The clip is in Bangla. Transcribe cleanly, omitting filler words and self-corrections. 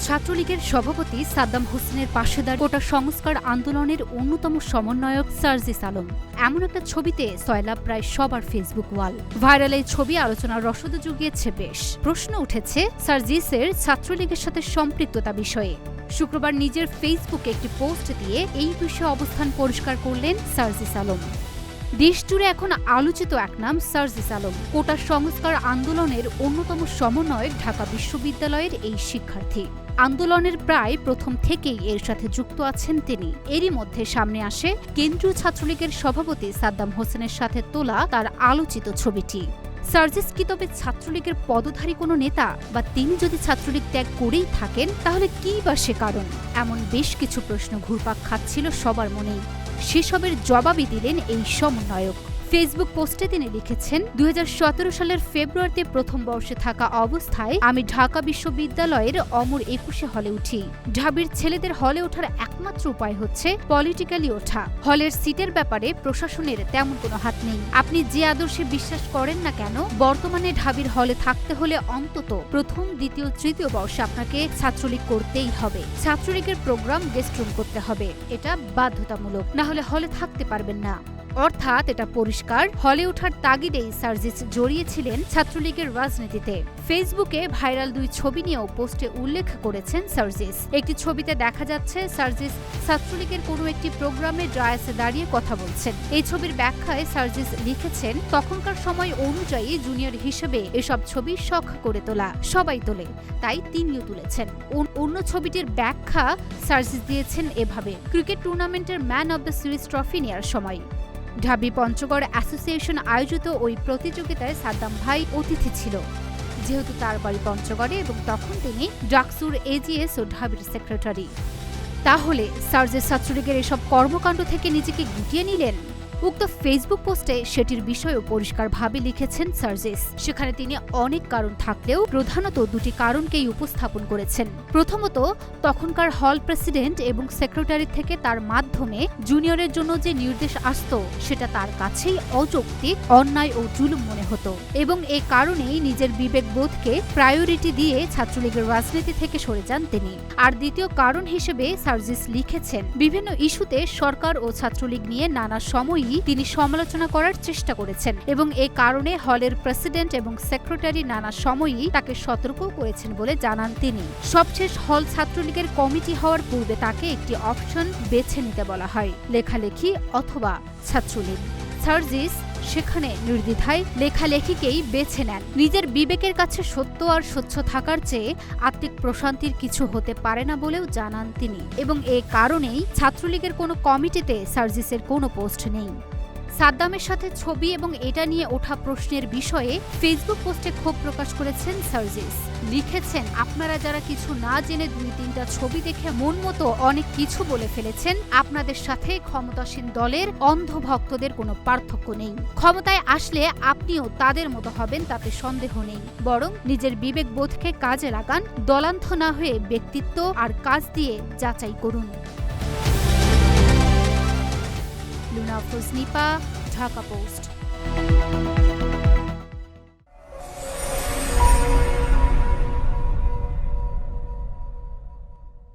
ছাত্রলীগের সভাপতি সাদ্দাম হোসেনের পাশে দাঁড়িয়ে কোটা সংস্কার আন্দোলনের অন্যতম সমন্বয়ক সার্জিস আলম। এমন একটা ছবিতে সয়লাভ প্রায় সবার ফেসবুক ওয়াল। ভাইরাল এই ছবি আলোচনার রসদ জুগিয়েছে বেশ। প্রশ্ন উঠেছে সার্জিসের ছাত্রলীগের সাথে সম্পৃক্ততা বিষয়ে। শুক্রবার নিজের ফেসবুকে একটি পোস্ট দিয়ে এই বিষয়ে অবস্থান পরিষ্কার করলেন সার্জিস আলম। দেশজুড়ে এখন আলোচিত এক নাম সার্জিস আলম। কোটা সংস্কার আন্দোলনের অন্যতম সমন্বয়ক ঢাকা বিশ্ববিদ্যালয়ের এই শিক্ষার্থী। আন্দোলনের প্রায় প্রথম থেকেই এর সাথে যুক্ত আছেন তিনি। এরই মধ্যে সামনে আসে কেন্দ্রীয় ছাত্রলীগের সভাপতি সাদ্দাম হোসেনের সাথে তোলা তার আলোচিত ছবিটি। সার্জিস কি তবে ছাত্রলীগের পদধারী কোনো নেতা, বা তিনি যদি ছাত্রলীগ ত্যাগ করেই থাকেন তাহলে কি বা সে কারণ? এমন বেশ কিছু প্রশ্ন ঘুরপাক খাচ্ছিল সবার মনেই। সেসবের জবাবই দিলেন এই সমন্বয়ক। ফেসবুক পোস্টে তিনি লিখেছেন, 2017 সালের ফেব্রুয়ারিতে প্রথম বর্ষে থাকা অবস্থায় আমি ঢাকা বিশ্ববিদ্যালয়ের অমর 21 হলে উঠি। ঢাবির ছেলেদের হলে ওঠার একমাত্র উপায় হচ্ছে পলিটিক্যালি ওঠা। হলের সিটের ব্যাপারে প্রশাসনের তেমন কোনো হাত নেই। আপনি যে আদর্শে বিশ্বাস করেন না কেন, বর্তমানে ঢাবির হলে থাকতে হলে অন্তত প্রথম, দ্বিতীয়, তৃতীয় বর্ষে আপনাকে ছাত্রলীগ করতেই হবে। ছাত্রলীগের প্রোগ্রাম গেস্টরুম করতে হবে, এটা বাধ্যতামূলক, না হলে হলে থাকতে পারবেন না। অর্থাৎ এটা পরিষ্কার, হলে ওঠার তাগিদেই সার্জিস জড়িয়েছিলেন ছাত্রলীগের রাজনীতিতে। ফেসবুকে ভাইরাল দুই ছবি নিয়েও পোস্টে উল্লেখ করেছেন সার্জিস। একটি ছবিতে দেখা যাচ্ছে সার্জিস ছাত্রলীগের কোনো একটি প্রোগ্রামে ডায়াসে দাঁড়িয়ে কথা বলছেন। এই ছবির ব্যাখ্যায় সার্জিস লিখেছেন, তখনকার সময় অনুযায়ী জুনিয়র হিসেবে এসব ছবি শখ করে তোলা, সবাই তোলে, তাই তিনিও তুলেছেন। অন্য ছবিটির ব্যাখ্যা সার্জিস দিয়েছেন এভাবে, ক্রিকেট টুর্নামেন্টের man of the series trophy নেওয়ার সময় ঢাবি পঞ্চগড় অ্যাসোসিয়েশন আয়োজিত ওই প্রতিযোগিতায় সাদ্দাম ভাই অতিথি ছিল, যেহেতু তার বাড়ি পঞ্চগড়ে এবং তখন তিনি ডাকসুর এজিএস ও ঢাবির সেক্রেটারি। তাহলে সার্জিস ছাত্রলীগের এসব কর্মকাণ্ড থেকে নিজেকে গুটিয়ে নিলেন? উক্ত ফেসবুক পোস্টে সেটির বিষয়েও পরিষ্কারভাবে লিখেছেন সার্জিস। সেখানে তিনি অনেক কারণ থাকলেও প্রধানত দুটি কারণকেই উপস্থাপন করেছেন। প্রথমত, তখনকার হল প্রেসিডেন্ট এবং সেক্রেটারি থেকে তার মাধ্যমে জুনিয়রের জন্য যে নির্দেশ আসত সেটা তার কাছেই অযৌক্তিক, অন্যায় ও জুলুম মনে হতো, এবং এ কারণেই নিজের বিবেকবোধকে প্রায়োরিটি দিয়ে ছাত্রলীগের রাজনীতি থেকে সরে যান তিনি। আর দ্বিতীয় কারণ হিসেবে সার্জিস লিখেছেন, বিভিন্ন ইস্যুতে সরকার ও ছাত্রলীগ নিয়ে নানা সময়ই তিনি সমালোচনা করার চেষ্টা করেছেন, এবং এ কারণে হলের প্রেসিডেন্ট এবং সেক্রেটারি নানা সময়ই তাকে সতর্ক করেছেন বলে জানান তিনি। সবশেষ হল ছাত্রলীগের কমিটি হওয়ার পূর্বে তাকে একটি অপশন বেছে নিতে বলা হয়, লেখালেখি অথবা ছাত্রলীগ। সার্জিস সেখানে নির্দ্বিধায় লেখালেখিকেই বেছে নেন। নিজের বিবেকের কাছে সত্য আর স্বচ্ছ থাকার চেয়ে আত্মিক প্রশান্তির কিছু হতে পারে না বলেও জানান তিনি, এবং এ কারণেই ছাত্রলীগের কোনো কমিটিতে সার্জিসের কোনো পোস্ট নেই। সাদ্দামের সাথে ছবি এবং এটা নিয়ে ওঠা প্রশ্নের বিষয়ে ফেসবুক পোস্টে ক্ষোভ প্রকাশ করেছেন সার্জিস। লিখেছেন, আপনারা যারা কিছু না জেনে 2-3টা ছবি দেখে মন মতো অনেক কিছু বলে ফেলেছেন, আপনাদের সাথে ক্ষমতাসীন দলের অন্ধ ভক্তদের কোনো পার্থক্য নেই। ক্ষমতায় আসলে আপনিও তাদের মতো হবেন, তাতে সন্দেহ নেই। বরং নিজের বিবেকবোধকে কাজে লাগান, দলান্ধ না হয়ে ব্যক্তিত্ব আর কাজ দিয়ে যাচাই করুন। লুনা ফজনিপা, ঢাকা পোস্ট।